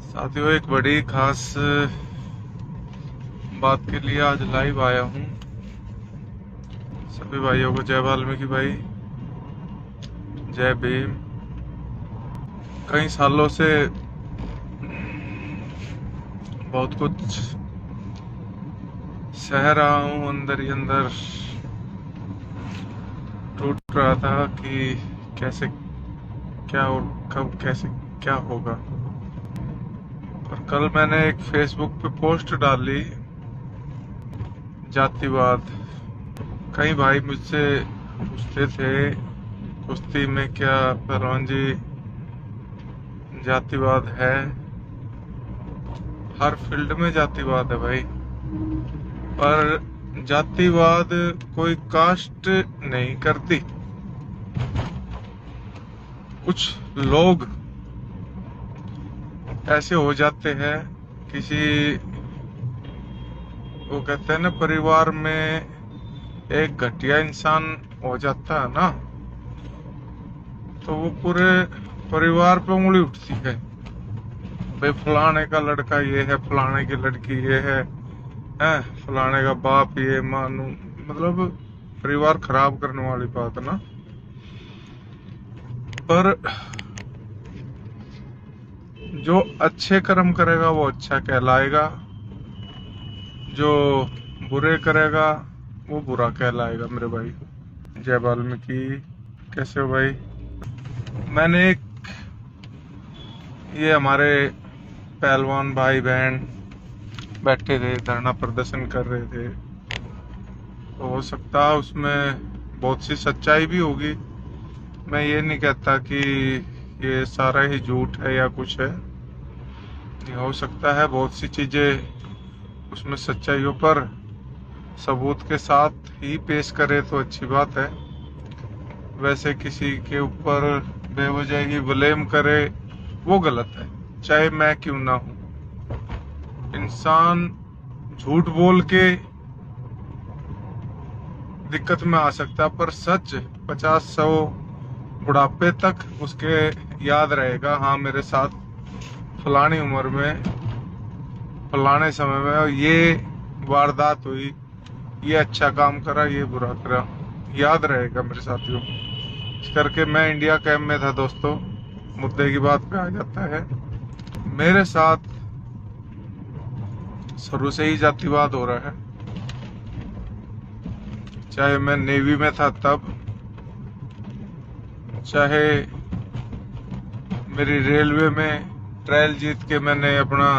साथियों, एक बड़ी खास बात के लिए आज लाइव आया हूँ। सभी भाइयों को जय वाल्मीकि भाई, जय भीम। कई सालों से बहुत कुछ सह रहा हूँ, अंदर ही अंदर टूट रहा था कि कैसे क्या और कब कैसे क्या होगा। और कल मैंने एक फेसबुक पे पोस्ट डाली, जातिवाद। कई भाई मुझसे पूछते थे कुश्ती में क्या पहलवान जी जातिवाद है? हर फील्ड में जातिवाद है भाई, पर जातिवाद कोई कास्ट नहीं करती। कुछ लोग ऐसे हो जाते हैं, किसी वो कहते हैं ना, परिवार में एक घटिया इंसान हो जाता है ना, तो वो पूरे परिवार पे उंगली उठती है। भाई फलाने का लड़का ये है, फलाने की लड़की ये है, फलाने का बाप ये, मानू, मतलब परिवार खराब करने वाली बात है ना। पर जो अच्छे कर्म करेगा वो अच्छा कहलाएगा, जो बुरे करेगा वो बुरा कहलाएगा। मेरे भाई, जय वाल्मीकि। कैसे हो भाई? मैंने एक ये हमारे पहलवान भाई बहन बैठे थे, धरना प्रदर्शन कर रहे थे, तो हो सकता है उसमें बहुत सी सच्चाई भी होगी। मैं ये नहीं कहता कि ये सारा ही झूठ है या कुछ है, ये हो सकता है बहुत सी चीजें उसमें सच्चाई हो, पर सबूत के साथ ही पेश करे तो अच्छी बात है। वैसे किसी के ऊपर बेवजह ही ब्लेम करे वो गलत है, चाहे मैं क्यों ना हूं। इंसान झूठ बोल के दिक्कत में आ सकता, पर सच 50-100 बुढ़ापे तक उसके याद रहेगा। हाँ, मेरे साथ फलानी उम्र में फलाने समय में ये वारदात हुई, ये अच्छा काम करा, ये बुरा करा, याद रहेगा मेरे साथियों। इस करके मैं इंडिया कैंप में था दोस्तों। मुद्दे की बात पे आ जाता है, मेरे साथ शुरू से ही जातिवाद हो रहा है। चाहे मैं नेवी में था तब, चाहे मेरी रेलवे में ट्रायल जीत के मैंने अपना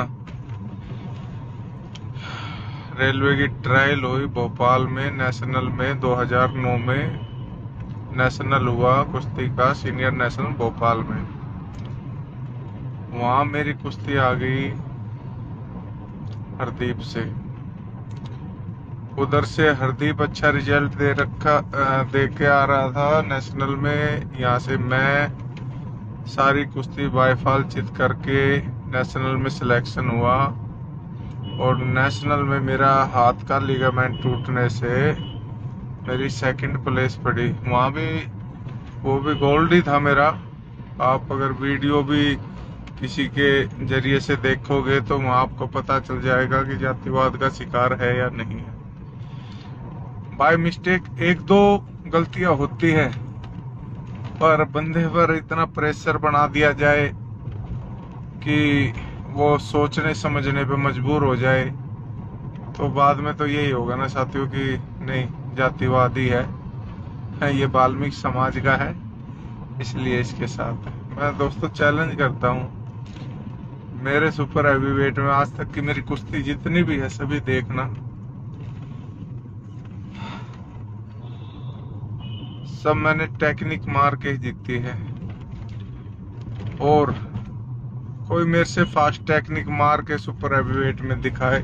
रेलवे की ट्रायल हुई भोपाल में, नेशनल में 2009 में नेशनल हुआ कुश्ती का, सीनियर नेशनल भोपाल में। वहां मेरी कुश्ती आ गई हरदीप से। उधर से हरदीप अच्छा रिजल्ट दे के आ रहा था नेशनल में। यहाँ से मैं सारी कुश्ती बाईफाल जीत करके नेशनल में सिलेक्शन हुआ, और नेशनल में मेरा हाथ का लिगामेंट टूटने से मेरी सेकंड प्लेस पड़ी। वहाँ भी वो भी गोल्ड ही था मेरा। आप अगर वीडियो भी किसी के जरिए से देखोगे तो वहाँ आपको पता चल जाएगा कि जातिवाद का शिकार है या नहीं है। बाय मिस्टेक एक दो गलतियां होती है, पर बंदे पर इतना प्रेशर बना दिया जाए कि वो सोचने समझने पे मजबूर हो जाए, तो बाद में तो यही होगा ना साथियों कि नहीं, जातिवाद ही है, ये वाल्मीकि समाज का है, इसलिए इसके साथ मैं दोस्तों चैलेंज करता हूँ। मेरे सुपर हैवीवेट में आज तक की मेरी कुश्ती जितनी भी है सभी देखना, सब मैंने टेक्निक मार के ही जीती है। और कोई मेरे से फास्ट टेक्निक मार के सुपर हैवीवेट में दिखाए।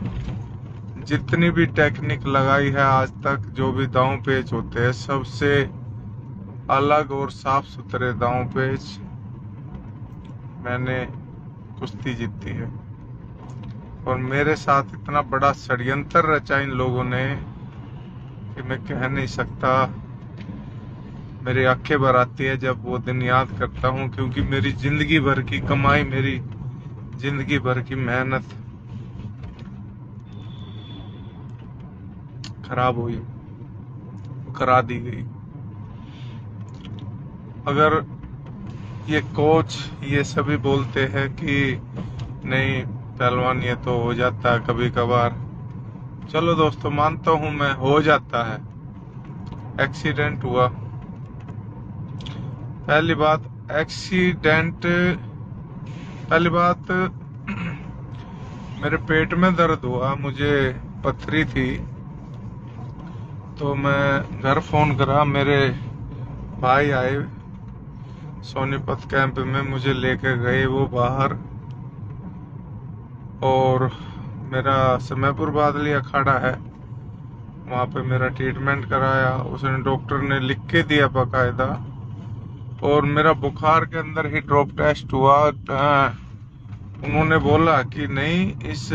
जितनी भी टेक्निक लगाई है आज तक, जो भी दांव पेच होते हैं, सबसे अलग और साफ सुथरे दांव पेच मैंने कुश्ती जीती है। और मेरे साथ इतना बड़ा षड्यंत्र रचा इन लोगों ने कि मैं कह नहीं सकता। मेरी आंखें भर आती है जब वो दिन याद करता हूँ, क्योंकि मेरी जिंदगी भर की कमाई, मेरी जिंदगी भर की मेहनत खराब हुई, करा दी गई। अगर ये कोच ये सभी बोलते हैं कि नहीं पहलवान ये तो हो जाता है कभी कभार, चलो दोस्तों मानता हूं मैं, हो जाता है, एक्सीडेंट हुआ। पहली बात एक्सीडेंट, पहली बात मेरे पेट में दर्द हुआ, मुझे पथरी थी, तो मैं घर फोन करा, मेरे भाई आए सोनीपत कैंप में, मुझे लेके गए वो बाहर, और मेरा समयपुर बादली अखाड़ा है वहाँ पे मेरा ट्रीटमेंट कराया। उसने डॉक्टर ने लिख के दिया बाकायदा, और मेरा बुखार के अंदर ही ड्रॉप टेस्ट हुआ। उन्होंने बोला कि नहीं इस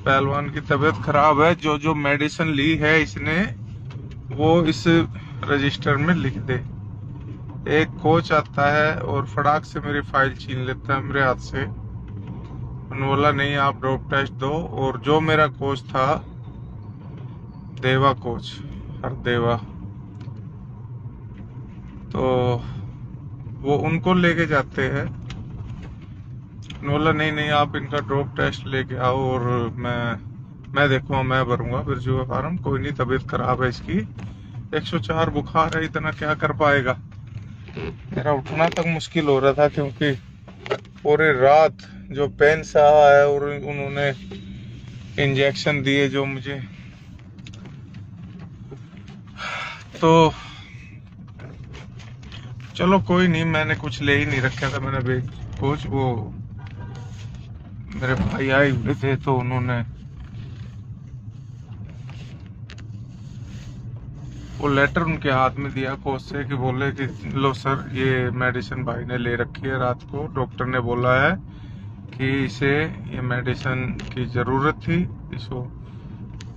पहलवान की तबीयत खराब है, जो जो मेडिसिन ली है इसने वो इस रजिस्टर में लिख दे। एक कोच आता है और फटाक से मेरी फाइल छीन लेता है मेरे हाथ से। उन्होंने बोला नहीं आप ड्रॉप टेस्ट दो, और जो मेरा कोच था देवा कोच, हरदेवा, तो वो उनको लेके जाते हैं। बोला नहीं नहीं आप इनका ड्रॉप टेस्ट लेके आओ, और मैं देखूंगा, मैं भरूंगा बिरजू का फार्म, कोई नहीं तबीयत खराब है इसकी, 104 बुखार है, इतना क्या कर पाएगा। मेरा उठना तक मुश्किल हो रहा था, क्योंकि पूरी रात जो पेन सहा है, और उन्होंने इंजेक्शन दिए जो मुझे, तो चलो कोई नहीं, मैंने कुछ ले ही नहीं रखा था, मैंने कुछ, वो मेरे भाई आए हुए थे तो उन्होंने वो लेटर उनके हाथ में दिया कोच से, कि बोले कि लो सर ये मेडिसिन भाई ने ले रखी है, रात को डॉक्टर ने बोला है कि इसे ये मेडिसिन की जरूरत थी इसको।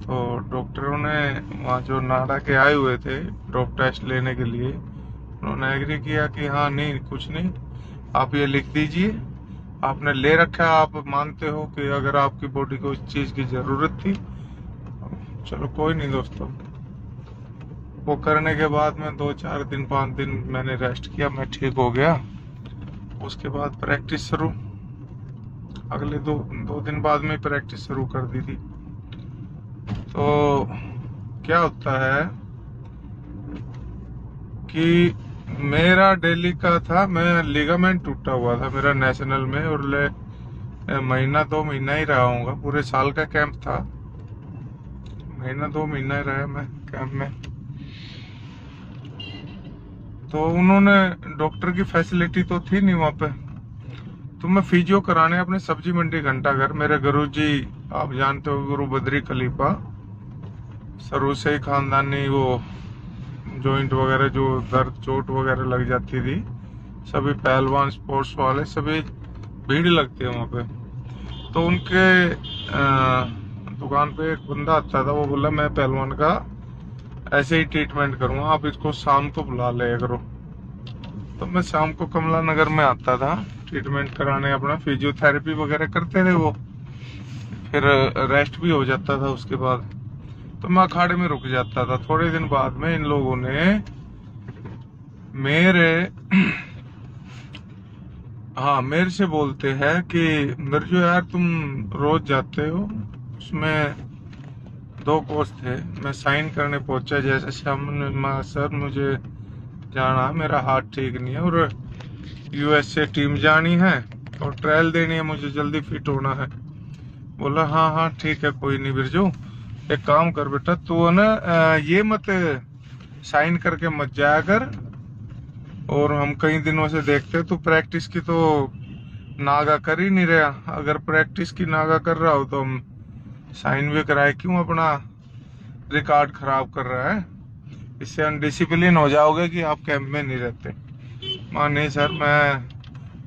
तो डॉक्टरों ने वहाँ जो नाडा के आए हुए थे ड्रॉप टेस्ट लेने के लिए, उन्होंने एग्री किया कि हाँ नहीं कुछ नहीं, आप ये लिख दीजिए, आपने ले रखा है, आप मानते हो कि अगर आपकी बॉडी को इस चीज की जरूरत थी। चलो कोई नहीं दोस्तों, वो करने के बाद में 2-4 दिन 5 दिन मैंने रेस्ट किया, मैं ठीक हो गया। उसके बाद प्रैक्टिस शुरू, अगले दो दिन बाद में प्रैक्टिस शुरू कर दी थी। तो क्या होता है कि मेरा डेली का था, मैं लिगामेंट टूटा हुआ था मेरा नेशनल में, और महीना 2 महीना ही रहा हूँगा, पूरे साल का कैंप था, महीना 2 महीना ही रहा मैं कैंप में। तो उन्होंने डॉक्टर की फैसिलिटी तो थी नहीं वहाँ पे, तो मैं फिजियो कराने अपने सब्जी मंडी घंटाघर, मेरे गुरुजी आप जानते हो गुरु बद्री खलीफा, शुरू से ही खानदानी वो जॉइंट वगैरह जो दर्द चोट वगैरह लग जाती थी, सभी पहलवान स्पोर्ट्स वाले सभी भीड़ लगती है वहाँ पे। तो उनके दुकान पे एक बंदा आता था, वो बोला मैं पहलवान का ऐसे ही ट्रीटमेंट करूंगा, आप इसको शाम को बुला ले करो। तो मैं शाम को कमला नगर में आता था ट्रीटमेंट कराने, अपना फिजियोथेरेपी वगैरह करते थे वो, फिर रेस्ट भी हो जाता था उसके बाद। तो मैं अखाड़े में रुक जाता था। थोड़े दिन बाद में इन लोगों ने मेरे से बोलते हैं कि बिरजू यार तुम रोज जाते हो, उसमें 2 कोच थे, मैं साइन करने पहुंचा, जैसे शाम सर मुझे जाना है, मेरा हाथ ठीक नहीं है, और यूएस से टीम जानी है और ट्रायल देनी है, मुझे जल्दी फिट होना है। बोला हाँ हाँ ठीक है कोई नहीं बिरजू, एक काम कर बेटा तू ना ये मत साइन करके मत जाया कर, और हम कई दिनों से देखते तू प्रैक्टिस की तो नागा कर ही नहीं रहा, अगर प्रैक्टिस की नागा कर रहा हो तो हम साइन भी कराए, क्यों अपना रिकॉर्ड खराब कर रहा है, इससे अनडिसिप्लिन हो जाओगे कि आप कैंप में नहीं रहते। नहीं सर, मैं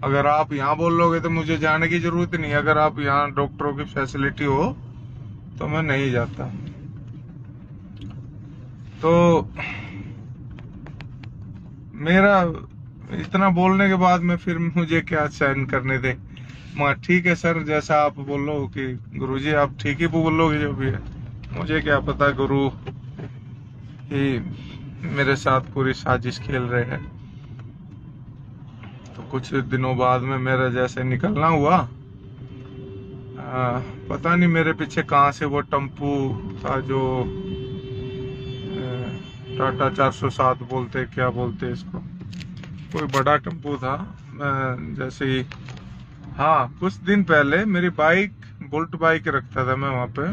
अगर आप यहाँ बोल लोगे तो मुझे जाने की जरूरत नहीं, अगर आप यहाँ डॉक्टरों की फैसिलिटी हो तो मैं नहीं जाता। तो मेरा इतना बोलने के बाद में फिर मुझे क्या साइन करने थे, मैं ठीक है सर, जैसा आप बोलो कि गुरुजी आप ठीक ही बोलोगे जो भी है, मुझे क्या पता गुरु ही मेरे साथ पूरी साजिश खेल रहे हैं। तो कुछ दिनों बाद में मेरा जैसे निकलना हुआ, पता नहीं मेरे पीछे कहाँ से वो टेम्पू था जो टाटा 407 बोलते, क्या बोलते इसको, कोई बड़ा टेम्पू था। मैं जैसे ही, हाँ कुछ दिन पहले मेरी बाइक, बुलेट बाइक रखता था मैं वहां पे,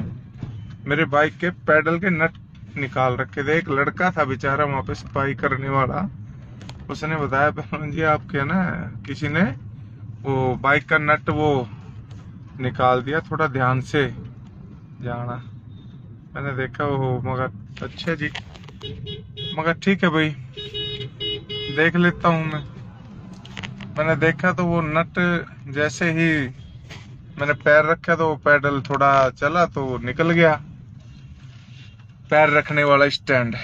मेरे बाइक के पैडल के नट निकाल रखे थे। एक लड़का था बेचारा वहां पे सफाई करने वाला, उसने बताया पहलवान जी आपके ना किसी ने वो बाइक का नट वो निकाल दिया, थोड़ा ध्यान से जाना। मैंने देखा वो, मगर अच्छा जी, मगर ठीक है भाई देख लेता हूँ मैं। मैंने देखा तो वो नट जैसे ही मैंने पैर रखा तो वो पैडल थोड़ा चला तो वो निकल गया, पैर रखने वाला स्टैंड।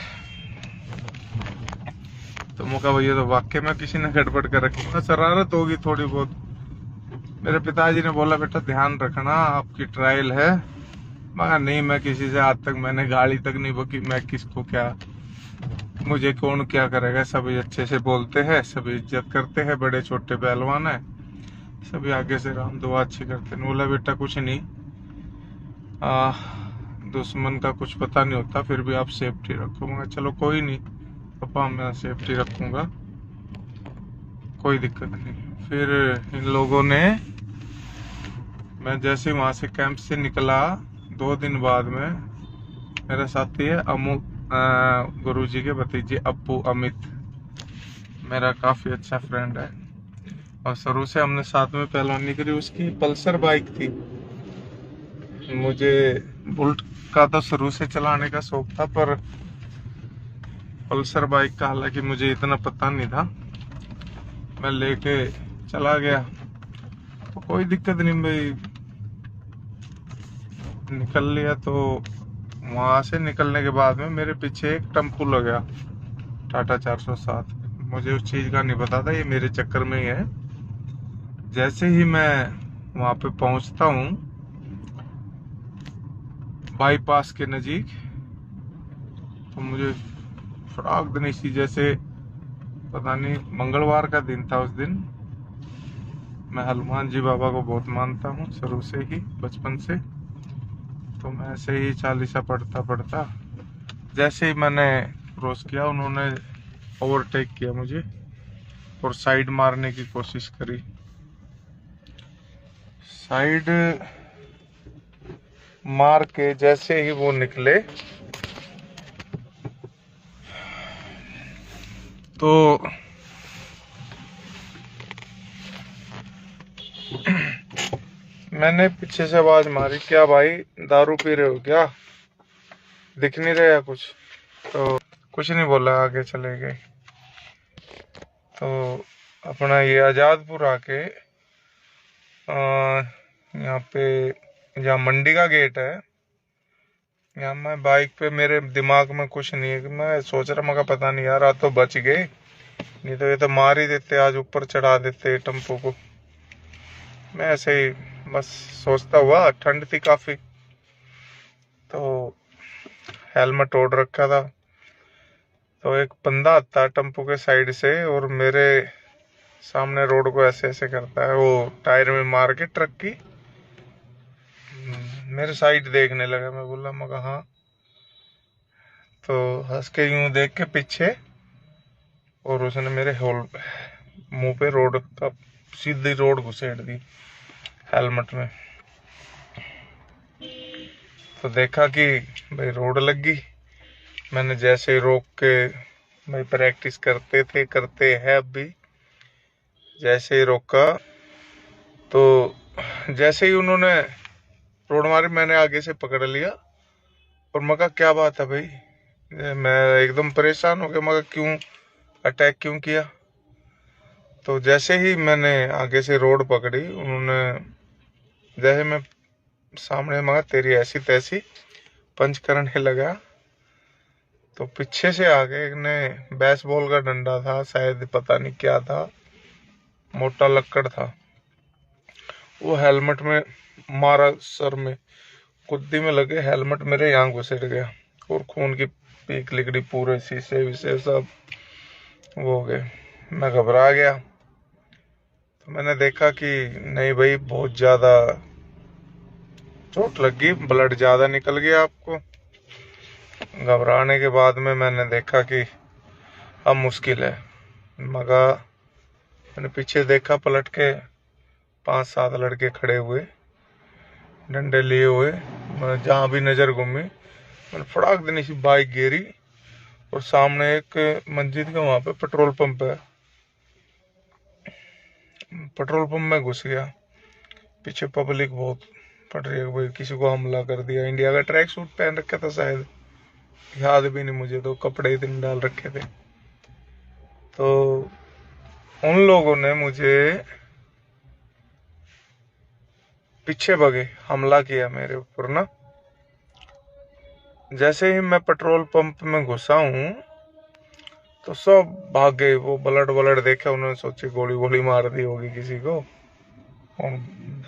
तो मुझे भैया तो वाकई में किसी ने गड़बड़ कर रखी, तो शरारत होगी थोड़ी बहुत। मेरे पिताजी ने बोला बेटा ध्यान रखना आपकी ट्रायल है, मगर नहीं, मैं किसी से आज तक मैंने गाली तक नहीं बकी, मैं किसको क्या, मुझे कौन क्या करेगा, सभी अच्छे से बोलते हैं, सभी इज्जत करते हैं, बड़े छोटे पहलवान है, सभी आगे से राम दुआ अच्छी करते हैं। बोला बेटा कुछ नहीं, दुश्मन का कुछ पता नहीं होता, फिर भी आप सेफ्टी रखो। मगर चलो कोई नहीं पापा, मैं सेफ्टी रखूंगा, कोई दिक्कत नहीं। फिर इन लोगों ने, मैं जैसे वहां से कैंप से निकला 2 दिन बाद में, मेरा साथी है गुरुजी के भतीजे अप्पू अमित, मेरा काफी अच्छा फ्रेंड है और शुरू से हमने साथ में पहलवानी करी। उसकी पल्सर बाइक थी, मुझे बुलेट का तो शुरू से चलाने का शौक था, पर पल्सर बाइक का हालांकि मुझे इतना पता नहीं था, मैं लेके चला गया तो कोई दिक्कत नहीं भाई, निकल लिया। तो वहां से निकलने के बाद में मेरे पीछे एक टेम्पू लगा टाटा 407, मुझे उस चीज का नहीं पता था, ये मेरे चक्कर में ही है। जैसे ही मैं वहां पे पहुंचता हूँ बाईपास के नजीक, तो मुझे फ्राक दनी सी, जैसे पता नहीं मंगलवार का दिन था उस दिन, मैं हनुमान जी बाबा को बहुत मानता हूँ शुरू से ही, बचपन से। तो मैं ऐसे ही चालीसा पढ़ता पढ़ता, जैसे ही मैंने क्रॉस किया उन्होंने ओवरटेक किया मुझे और साइड मारने की कोशिश करी। साइड मार के जैसे ही वो निकले तो मैंने पीछे से आवाज मारी, क्या भाई दारू पी रहे हो क्या, दिख नहीं रहा कुछ? तो कुछ नहीं बोला, आगे चले गए। तो अपना ये आजादपुर आके यहाँ पे, जहाँ मंडी का गेट है, यहाँ मैं बाइक पे, मेरे दिमाग में कुछ नहीं है कि मैं सोच रहा, मगर पता नहीं यार आज तो बच गए, नहीं तो ये तो मार ही देते, आज ऊपर चढ़ा देते टेम्पो को। मैं ऐसे ही बस सोचता हुआ, ठंड थी काफी, तो हेलमेट ओढ़ रखा था। तो एक बंदा आता है टेम्पो के साइड से और मेरे सामने रोड को ऐसे ऐसे करता है, वो टायर में मार के ट्रक की, मेरे साइड देखने लगा। मैं बोला मगर हाँ, तो हंस के यूं देख के पीछे, और उसने मेरे होल मुंह पे रोड का, सीधी रोड घुसेड़ दी हेलमेट में। तो देखा कि भाई रोड लग गई। मैंने जैसे ही रोक के, भाई प्रैक्टिस करते हैं अब भी, जैसे ही रोका तो जैसे ही उन्होंने रोड मारी, मैंने आगे से पकड़ लिया और मैं कहा क्या बात है भाई, मैं एकदम परेशान हो गया, मगर क्यों अटैक क्यों किया? तो जैसे ही मैंने आगे से रोड पकड़ी, उन्होंने जैसे मैं सामने, मगर तेरी ऐसी तैसी पंच करने लगा, तो पीछे से आके एक ने बेसबॉल का डंडा था शायद, पता नहीं क्या था, मोटा लक्कड़ था, वो हेलमेट में मारा, सर में कुद्दी में लगे, हेलमेट मेरे यहाँ घुसट गया और खून की पीक लिकड़ी, पूरे शीशे विशे सब वो हो गए। मैं घबरा गया। तो मैंने देखा कि नहीं भाई, बहुत ज्यादा चोट लग गई, ब्लड ज्यादा निकल गया आपको। घबराने के बाद में मैंने देखा कि अब मुश्किल है। मगर मैंने पीछे देखा, पलट के 5-7 लड़के खड़े हुए, डंडे लिए हुए। मैं जहां भी नजर घूमी, मैंने फटाक देनी सी बाइक गिरी और सामने एक मस्जिद का वहां पे पेट्रोल पंप है, पेट्रोल पंप में घुस गया। पीछे पब्लिक बहुत पड़ रही है, भाई किसी को हमला कर दिया। इंडिया का ट्रैक सूट पहन रखा था शायद, याद भी नहीं मुझे, तो कपड़े इतने डाल रखे थे। तो उन लोगों ने मुझे पीछे भगे, हमला किया मेरे ऊपर ना। जैसे ही मैं पेट्रोल पंप में घुसा हूं तो सब भाग गए। वो ब्लड ब्लड देखे, उन्होंने सोची गोली गोली मार दी होगी किसी को। और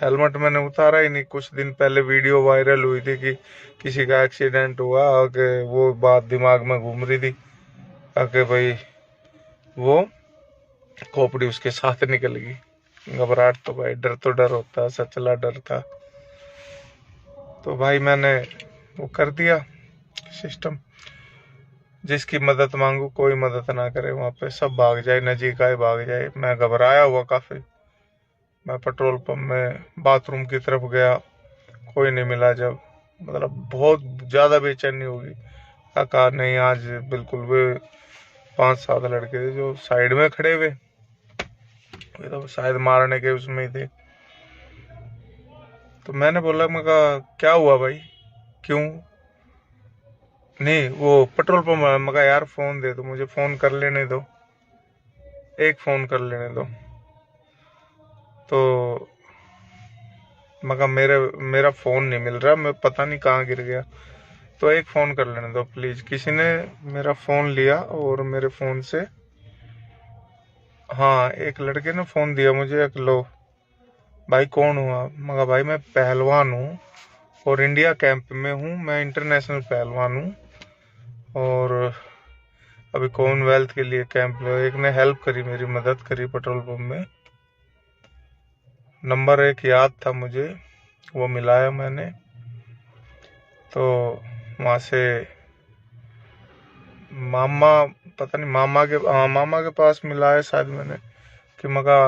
हेलमेट मैंने उतारा ही नहीं। कुछ दिन पहले वीडियो वायरल हुई थी कि किसी का एक्सीडेंट हुआ, कि वो बात दिमाग में घूम रही थी कि भाई वो खोपड़ी उसके साथ निकल गई। घबराहट तो भाई, डर तो डर होता, सचला डर था। तो भाई मैंने वो कर दिया सिस्टम, जिसकी मदद मांगू कोई मदद ना करे, वहां पे सब भाग जाए, नजीक आए भाग जाए। मैं घबराया हुआ काफी। मैं पेट्रोल पंप में बाथरूम की तरफ गया, कोई नहीं मिला। जब मतलब बहुत ज्यादा बेचैनी होगी, कहा नहीं आज बिल्कुल। वे 5-7 लड़के थे जो साइड में खड़े हुए, वे तो शायद मारने के उसमें ही थे। तो मैंने बोला, मैं कहा क्या हुआ भाई, क्यों? नहीं, वो पेट्रोल पंप है। मैं कहा यार फोन दे दो, मुझे फोन कर लेने दो, एक फोन कर लेने दो। तो मैं कहा मेरा फोन नहीं मिल रहा, मैं पता नहीं कहाँ गिर गया, तो एक फोन कर लेने दो प्लीज। किसी ने मेरा फोन लिया और मेरे फोन से, हाँ, एक लड़के ने फोन दिया मुझे, एक लो भाई कौन हुआ। मगर भाई मैं पहलवान हूँ और इंडिया कैंप में हूँ, मैं इंटरनेशनल पहलवान हूँ और अभी कॉमनवेल्थ के लिए कैंप लो। एक ने हेल्प करी, मेरी मदद करी पेट्रोल पंप में। नंबर एक याद था मुझे, वो मिलाया मैंने। तो वहां से मामा, पता नहीं मामा के पास मिलाया शायद मैंने, कि मगा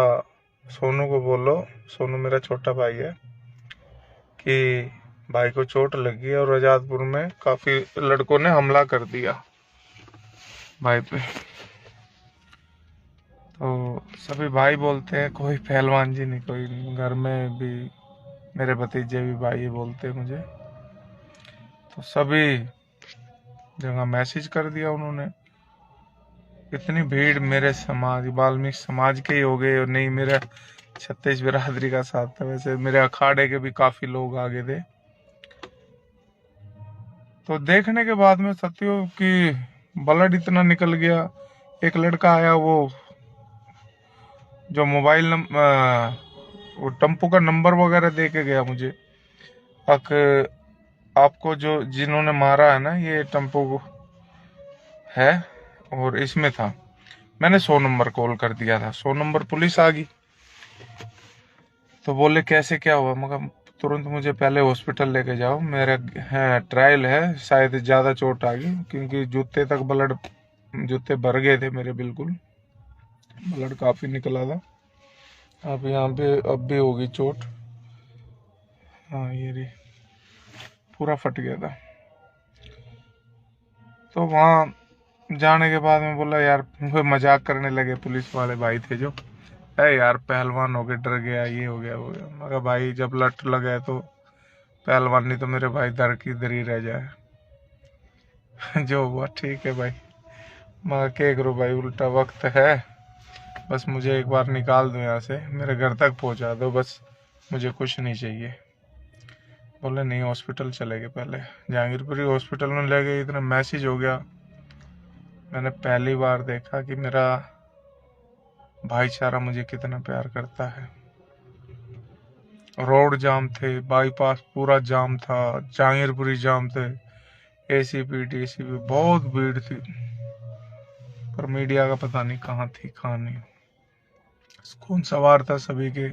सोनू को बोलो, सोनू मेरा छोटा भाई है, कि भाई को चोट लगी और आजादपुर में काफी लड़कों ने हमला कर दिया भाई पे। तो सभी भाई बोलते हैं, कोई पहलवान जी नहीं, कोई घर में भी मेरे भतीजे भी भाई बोलते हैं मुझे। तो सभी जगह मैसेज कर दिया उन्होंने। इतनी भीड़ मेरे समाज, वाल्मीकि समाज के ही हो गए, और नहीं मेरा छत्तीस बिरादरी का साथ था। वैसे मेरे अखाड़े के भी काफी लोग आगे थे। तो देखने के बाद में सत्यो कि ब्लड इतना निकल गया। एक लड़का आया, वो जो मोबाइल वो टेम्पो का नंबर वगैरह दे के गया मुझे, आपको जो जिन्होंने मारा है ना, ये टेम्पो है और इसमें था। मैंने 100 नंबर कॉल कर दिया था, 100 नंबर पुलिस आ गई। तो बोले कैसे क्या हुआ, मगर तुरंत मुझे पहले हॉस्पिटल लेके जाओ, मेरा है ट्रायल है, शायद ज्यादा चोट आ गई, क्योंकि जूते तक ब्लड, जूते भर गए थे मेरे, बिल्कुल ब्लड काफी निकला था। अब यहाँ पे अब भी होगी चोट, हाँ ये रही, पूरा फट गया था। तो वहां जाने के बाद में बोला यार, वो मजाक करने लगे पुलिस वाले भाई थे जो, है यार पहलवान हो गए, डर गया, ये हो गया वो गया। मगर भाई जब लट लगे तो पहलवान नहीं तो मेरे भाई दर की दर ही रह जाए। जो हुआ ठीक है भाई, मगर क्या करो भाई, उल्टा वक्त है। बस मुझे एक बार निकाल दो यहाँ से, मेरे घर तक पहुँचा दो बस, मुझे कुछ नहीं चाहिए। बोले नहीं, हॉस्पिटल चले गए, पहले जहांगीरपुरी हॉस्पिटल में ले गए। इतना मैसेज हो गया, मैंने पहली बार देखा कि मेरा भाईचारा मुझे कितना प्यार करता है। रोड जाम थे, बाईपास पूरा जाम था, जहांगीरपुरी जाम थे, एसीपी डीसीपी बहुत भीड़ थी। पर मीडिया का पता नहीं कहाँ थी कहाँ नहीं। खून सवार था सभी के।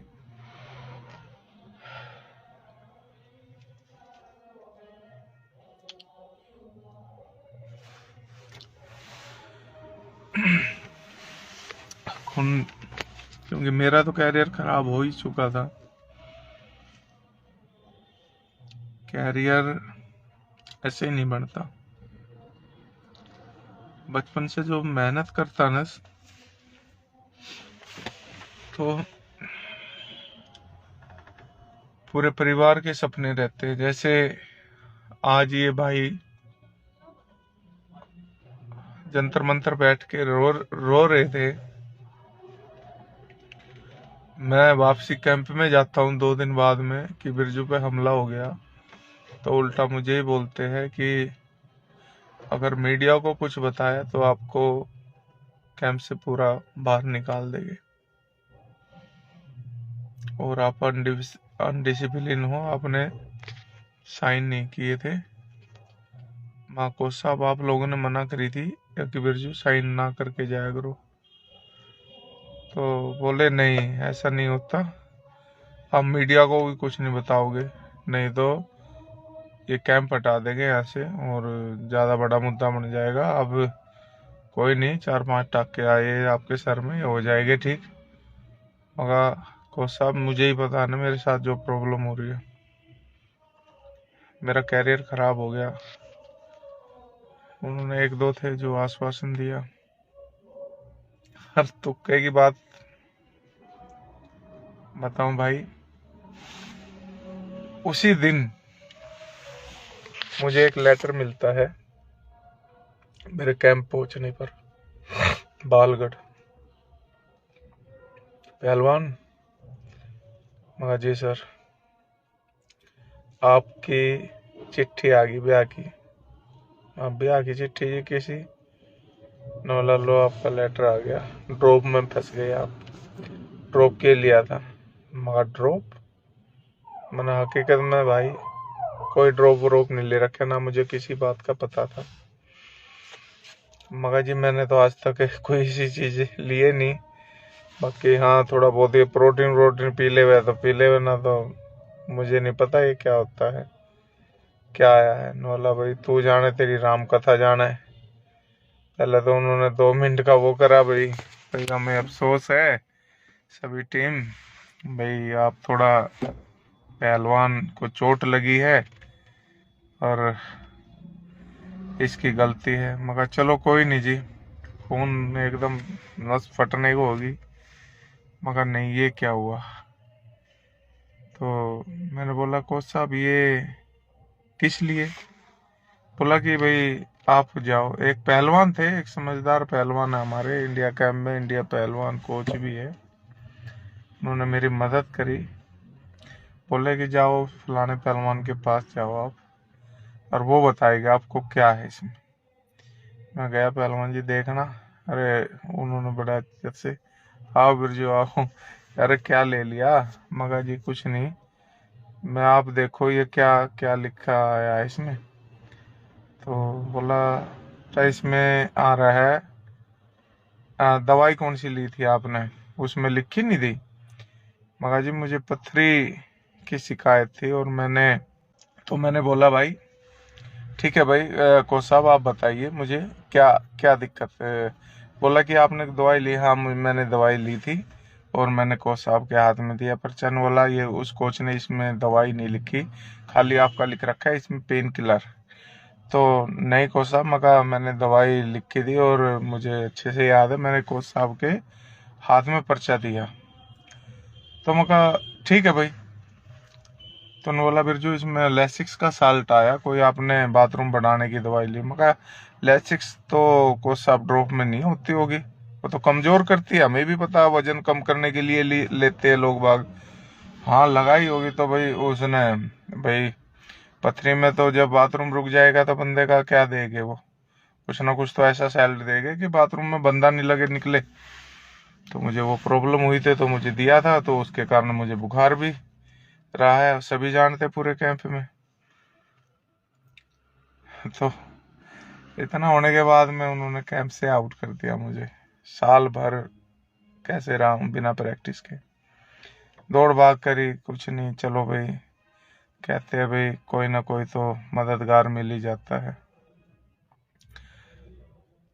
खून, क्योंकि मेरा तो कैरियर खराब हो ही चुका था। कैरियर ऐसे ही नहीं बनता। बचपन से जो मेहनत करता ना, तो पूरे परिवार के सपने रहते हैं। जैसे आज ये भाई जंतर मंतर बैठ के रो रहे थे। मैं वापसी कैंप में जाता हूँ 2 दिन बाद में कि बिरजू पे हमला हो गया, तो उल्टा मुझे ही बोलते हैं कि अगर मीडिया को कुछ बताया तो आपको कैंप से पूरा बाहर निकाल देंगे और आप अनडिसिप्लिन हो, आपने साइन नहीं किए थे। माँ को साहब आप लोगों ने मना करी थी कि बिरजू साइन ना करके जाया करो। तो बोले नहीं ऐसा नहीं होता, आप मीडिया को भी कुछ नहीं बताओगे, नहीं तो ये कैंप हटा देंगे यहाँ से और ज़्यादा बड़ा मुद्दा बन जाएगा। अब कोई नहीं, 4-5 टाके आए आपके सर में, हो जाएंगे ठीक। मगर को साहब मुझे ही पता है ना मेरे साथ जो प्रॉब्लम हो रही है, मेरा कैरियर खराब हो गया। उन्होंने 1-2 थे जो आश्वासन दिया। हर तुक्के की बात बताऊं भाई, उसी दिन मुझे एक लेटर मिलता है मेरे कैंप पहुंचने पर, बालगढ़। पहलवान, मगा जी सर आपकी चिट्ठी आ गई ब्याह की। ब्याह की चिट्ठी जी किसी नौला लो, आपका लेटर आ गया। ड्रॉप में फंस गए आप। ड्रॉप के लिया था। मगर ड्रॉप मैंने हकीकत में भाई कोई ड्रॉप व्रॉप नहीं ले रखा, ना मुझे किसी बात का पता था। मगर जी मैंने तो आज तक कोई ऐसी चीज लिए नहीं। बाकी हाँ थोड़ा बहुत ये प्रोटीन व्रोटीन पी ले हुए तो पी ले हुए, ना तो मुझे नहीं पता ये क्या होता है क्या आया है। नौला भाई तू जाने, तेरी राम कथा जाने। पहले तो उन्होंने 2 मिनट का वो करा भाई, भाई हमें अफसोस है सभी टीम, भाई आप थोड़ा पहलवान को चोट लगी है और इसकी गलती है। मगर चलो कोई नहीं जी, खून एकदम नस फटने को होगी। मगर नहीं, ये क्या हुआ? तो मैंने बोला कोच साहब ये किस लिए? बोला कि भाई आप जाओ। एक पहलवान थे, एक समझदार पहलवान है हमारे इंडिया कैंप में, इंडिया पहलवान कोच भी है, उन्होंने मेरी मदद करी। बोले कि जाओ फलाने पहलवान के पास जाओ आप, और वो बताएगा आपको क्या है इसमें। मैं गया, पहलवान जी देखना। अरे उन्होंने बड़ा अच्छे से, आओ बिरजू आओ। अरे क्या ले लिया? मगा जी कुछ नहीं, मैं आप देखो ये क्या क्या लिखा आया है इसमें। तो बोला अच्छा इसमें आ रहा है दवाई कौन सी ली थी आपने, उसमें लिखी नहीं थी। मगा जी मुझे पथरी की शिकायत थी और मैंने बोला भाई ठीक है भाई कोच साहब आप बताइए मुझे क्या क्या दिक्कत है। बोला कि आपने दवाई ली। हाँ मैंने दवाई ली थी और मैंने कोच साहब के हाथ में दिया। पर चन बोला ये उस कोच ने इसमें दवाई नहीं लिखी, खाली आपका लिख रखा है इसमें पेन किलर। तो नहीं कोच साहब, मगर मैंने दवाई लिख के दी और मुझे अच्छे से याद है मैंने कोच साहब के हाथ में पर्चा दिया। तो मगर ठीक है भाई। तो उन्होंने बोला बिरजू इसमें लेसिक्स का साल्ट आया, कोई आपने बाथरूम बढ़ाने की दवाई ली। मगर लेसिक्स तो कोच साहब ड्रॉप में नहीं होती होगी, वो तो कमजोर करती है, हमें भी पता है, वजन कम करने के लिए लेते हैं लोग बाग। हाँ लगाई होगी तो भाई उसने, भाई पथरी में तो जब बाथरूम रुक जाएगा तो बंदे का क्या देंगे, वो कुछ ना कुछ तो ऐसा सैलरी देंगे कि बाथरूम में बंदा नहीं लगे निकले। तो मुझे वो प्रॉब्लम हुई थी तो मुझे दिया था, तो उसके कारण मुझे बुखार भी रहा है, सभी जानते पूरे कैंप में। तो इतना होने के बाद में उन्होंने कैंप से आउट कर दिया मुझे। साल भर कैसे रहा हूँ बिना प्रैक्टिस के, दौड़ भाग करी, कुछ नहीं। चलो भाई, कहते हैं भाई कोई ना कोई तो मददगार मिल ही जाता है।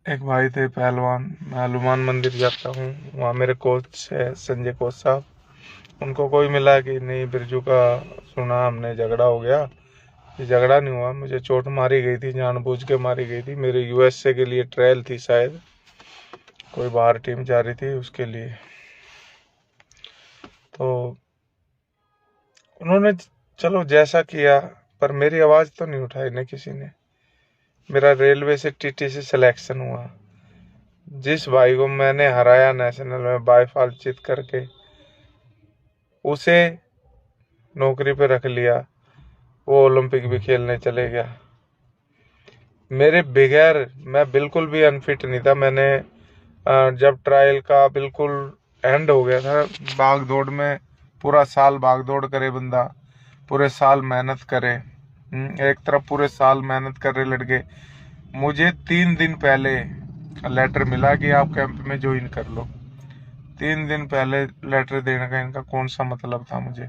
एक भाई थे पहलवान, मैं हनुमान मंदिर जाता हूँ, वहाँ मेरे कोच है संजय कोच साहब। उनको कोई मिला कि नहीं बिरजू का सुना हमने झगड़ा हो गया। ये झगड़ा नहीं हुआ, मुझे चोट मारी गई थी, जानबूझ के मारी गई थी। मेरे यूएसए के लिए ट्रायल थी, शायद कोई बाहर टीम जा रही थी उसके लिए। तो उन्होंने चलो जैसा किया, पर मेरी आवाज़ तो नहीं उठाई ना किसी ने। मेरा रेलवे से टीटी से सिलेक्शन हुआ। जिस भाई को मैंने हराया नेशनल में बाईफाल जीत करके, उसे नौकरी पे रख लिया, वो ओलंपिक भी खेलने चले गया। मेरे बगैर, मैं बिल्कुल भी अनफिट नहीं था। मैंने जब ट्रायल का बिल्कुल एंड हो गया था, भाग दौड़ में पूरा साल भाग दौड़ करे बंदा, पूरे साल मेहनत करे, एक तरफ पूरे साल मेहनत कर रहे लड़के, मुझे 3 दिन पहले लेटर मिला कि आप कैंप में ज्वाइन कर लो। 3 दिन पहले लेटर देने का इनका कौन सा मतलब था मुझे।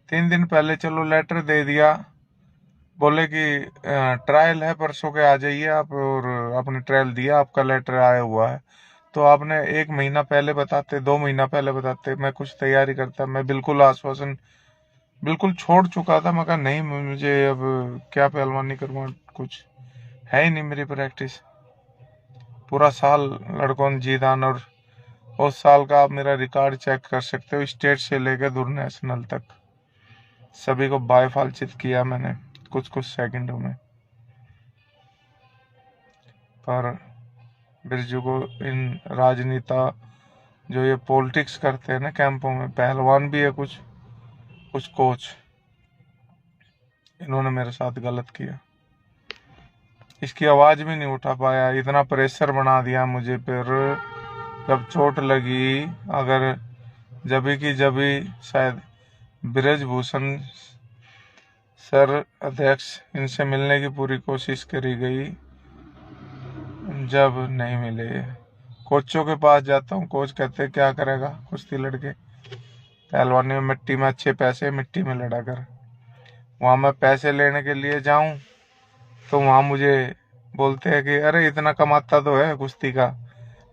3 दिन पहले चलो लेटर दे दिया, बोले कि ट्रायल है परसों के आ जाइए आप, और आपने ट्रायल दिया, आपका लेटर आया हुआ है। तो आपने 1 महीना पहले बताते, 2 महीना पहले बताते, मैं कुछ तैयारी करता। मैं बिल्कुल आश्वासन बिल्कुल छोड़ चुका था। मैं कहा नहीं, मुझे अब क्या पहलवानी करूँगा, कुछ है ही नहीं मेरी प्रैक्टिस। पूरा साल लड़कों ने जीदान, और उस साल का आप मेरा रिकॉर्ड चेक कर सकते हो, स्टेट से लेकर दूर नेशनल तक सभी को बायफाल चित किया मैंने कुछ कुछ सेकंडों में। पर बिरजू को इन राजनेता जो ये पॉलिटिक्स करते हैं ना कैंपों में, पहलवान भी है कुछ कुछ कोच, इन्होंने मेरे साथ गलत किया। इसकी आवाज भी नहीं उठा पाया, इतना प्रेशर बना दिया मुझे। फिर जब चोट लगी, अगर जब शायद ब्रजभूषण सर अध्यक्ष, इनसे मिलने की पूरी कोशिश करी गई, जब नहीं मिले। कोचों के पास जाता हूँ, कोच कहते क्या करेगा कुश्ती लड़के, पहलवानी में मिट्टी में अच्छे पैसे, मिट्टी में लड़ा कर। वहाँ मैं पैसे लेने के लिए जाऊँ तो वहाँ मुझे बोलते हैं कि अरे इतना कमाता तो है कुश्ती का,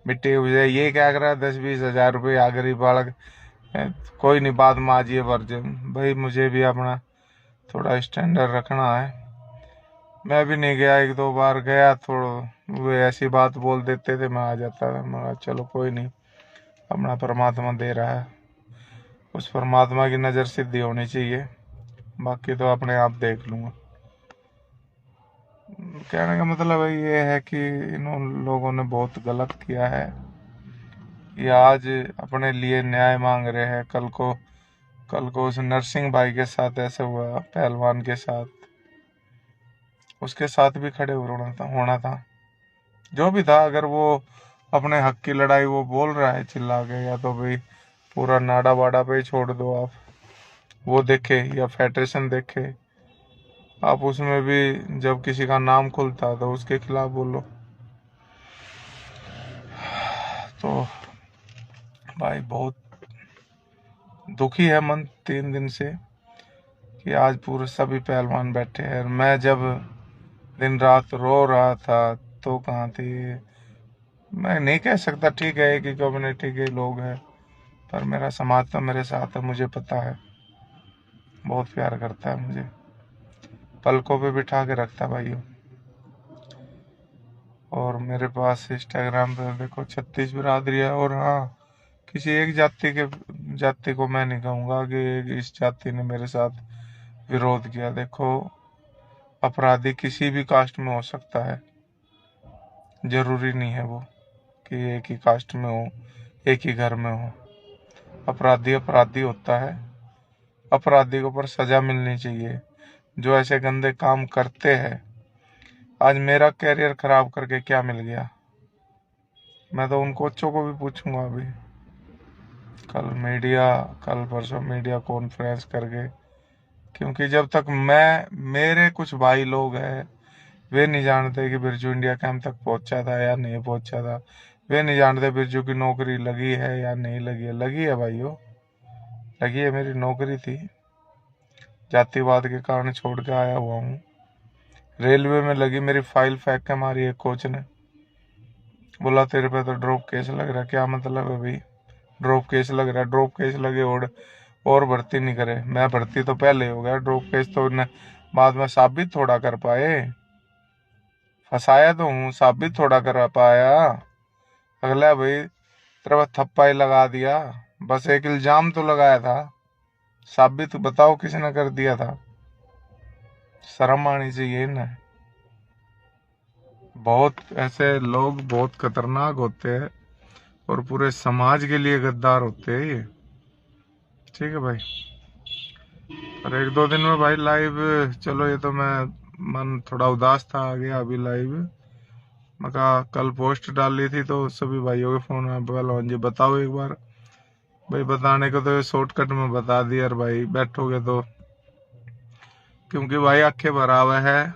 मिट्टी मुझे ये क्या कर रहा है, 10-20 हजार रुपये आगरी बालक, कोई नहीं बाद में आज ये वर्जन। भाई मुझे भी अपना थोड़ा स्टैंडर्ड रखना है। मैं भी नहीं गया, 1-2 बार गया, थोड़ा वो ऐसी बात बोल देते थे, मैं आ जाता था। मैं चलो कोई नहीं, अपना परमात्मा दे रहा है, उस परमात्मा की नज़र सिद्धि होनी चाहिए, बाकी तो अपने आप देख लूँगा। कहने का मतलब ये है कि इन लोगों ने बहुत गलत किया है। ये आज अपने लिए न्याय मांग रहे हैं, कल को उस नरसिंह भाई के साथ ऐसा हुआ, पहलवान के साथ, उसके साथ भी खड़े होना था जो भी था। अगर वो अपने हक की लड़ाई वो बोल रहा है चिल्ला के, या तो भाई पूरा नाड़ा वाड़ा पे ही छोड़ दो आप, वो देखे या फेडरेशन देखे। आप उसमें भी जब किसी का नाम खुलता तो उसके खिलाफ बोलो। तो भाई बहुत दुखी है मन 3 दिन से कि आज पूरे सभी पहलवान बैठे हैं। मैं जब दिन रात रो रहा था तो कहाँ थे। मैं नहीं कह सकता, ठीक है कि कम्युनिटी के लोग हैं, पर मेरा समाज तो मेरे साथ है, मुझे पता है, बहुत प्यार करता है मुझे, पलकों पे बिठा के रखता है भाइयों। और मेरे पास इंस्टाग्राम पे देखो 36 बिरादरी है। और हाँ, किसी एक जाति को मैं नहीं कहूँगा कि इस जाति ने मेरे साथ विरोध किया। देखो, अपराधी किसी भी कास्ट में हो सकता है, जरूरी नहीं है वो कि एक ही कास्ट में हो, एक ही घर में हो। अपराधी अपराधी होता है, अपराधी को पर सजा मिलनी चाहिए। जो ऐसे गंदे काम करते हैं, आज मेरा कैरियर खराब करके क्या मिल गया, मैं तो उन कोचों को भी पूछूंगा अभी। कल परसों मीडिया कॉन्फ्रेंस करके, क्योंकि जब तक मेरे कुछ भाई लोग हैं वे नहीं जानते कि बिरजू इंडिया कैंप तक पहुंचा था या नहीं पहुंचा था। वे नहीं जानते बिरजू की नौकरी लगी है या नहीं लगी है भाइयों, लगी है। मेरी नौकरी थी, जातिवाद के कारण छोड़ के आया हुआ हूँ। रेलवे में लगी, मेरी फाइल फेंक के मारी एक कोच ने, बोला तेरे पे तो ड्रॉप केस लग रहा है। क्या मतलब है भाई, ड्रॉप केस लग रहा है? ड्रॉप केस लगे और भर्ती नहीं करे? मैं भर्ती तो पहले हो गया, ड्रॉप केस तो बाद में साबित थोड़ा कर पाए। फंसाया तो हूँ, साबित थोड़ा कर पाया। अगला भाई तेरे थप्पा ही लगा दिया, बस एक इल्जाम तो लगाया था, साबित बताओ किसने कर दिया था? शर्म आनी चाहिए ना। बहुत ऐसे लोग बहुत खतरनाक होते हैं और पूरे समाज के लिए गद्दार होते हैं ये। ठीक है भाई, और एक दो दिन में भाई लाइव, चलो ये तो मैं मन थोड़ा उदास था, आ गया अभी लाइव। मैं कहा कल पोस्ट डाली थी तो सभी भाइयों के फोन में पहलवान जी बताओ एक बार। भाई बताने को तो ये शॉर्टकट में बता दिया यार भाई, बैठोगे तो, क्योंकि भाई आंखें भरा हुआ है,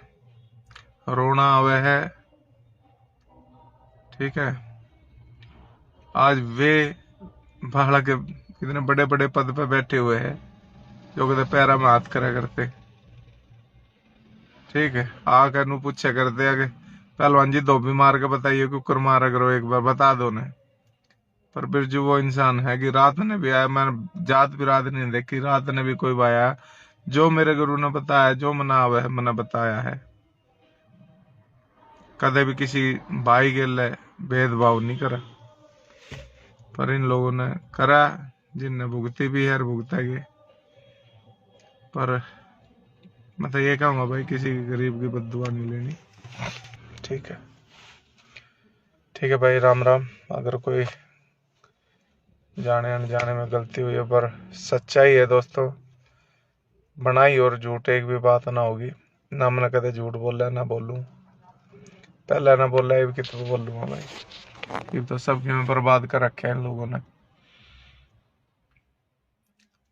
रोना हुआ है। ठीक है, आज वे भाड़ा के कितने बड़े बड़े पद पे बैठे हुए हैं जो कहते पैरा में हाथ करा करते। ठीक है, आकर नु पूछे करते आगे पहलवान जी धोबी मार के बताइए कुकर मारा करो एक बार, बता दो ने। पर बिरजू वो इंसान है कि रात ने भी आया, मैंने जात भी रात नहीं देखी, रात ने भी कोई आया, जो मेरे गुरु ने बताया, जो मना हुआ है मैंने बताया है। कदे भी किसी भाई के लिए भेदभाव नहीं करा, पर इन लोगों ने करा, जिनने भुगती भी है भुगतेगी। पर मैं तो ये कहूंगा भाई, किसी गरीब की बद्दुआ नहीं लेनी। ठीक है, ठीक है भाई, राम राम। अगर कोई जाने अनजाने में गलती हुई है, पर सच्चाई है दोस्तों, बनाई और झूठ एक भी बात ना होगी। ना मैंने कदे झूठ बोला ना बोलूं, पहले ना बोला, ये कितना बोलूंगा भाई, ये तो सब में बर्बाद कर रखे हैं इन लोगों ने।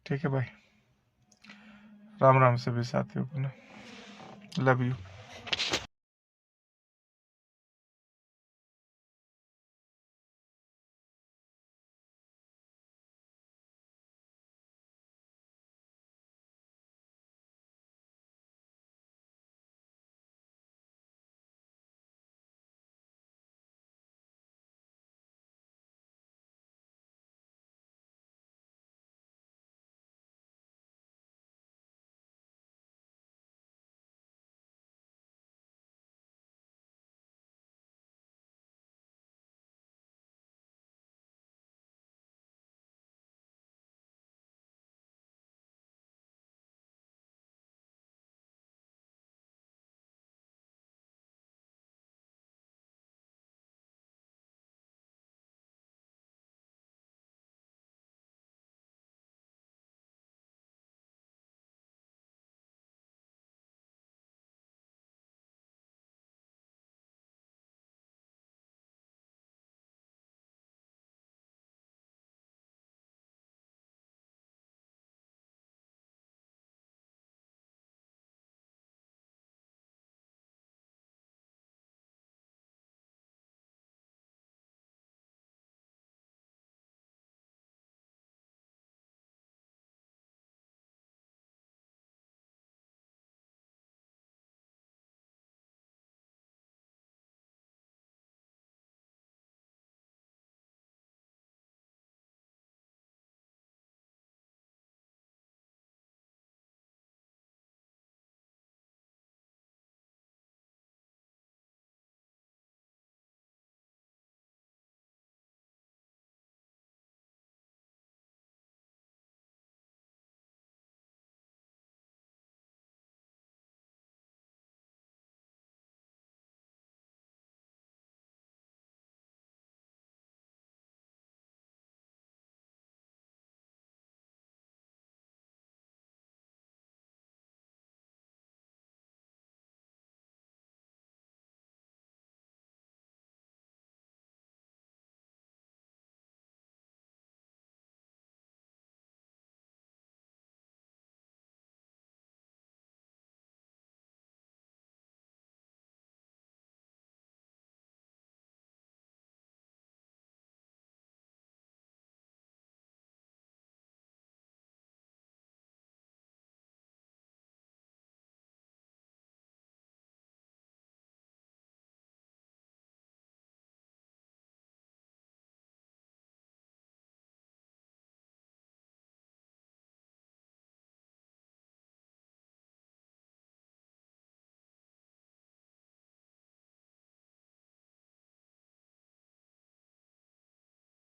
ठीक है भाई, राम राम सभी साथियों को, लव यू।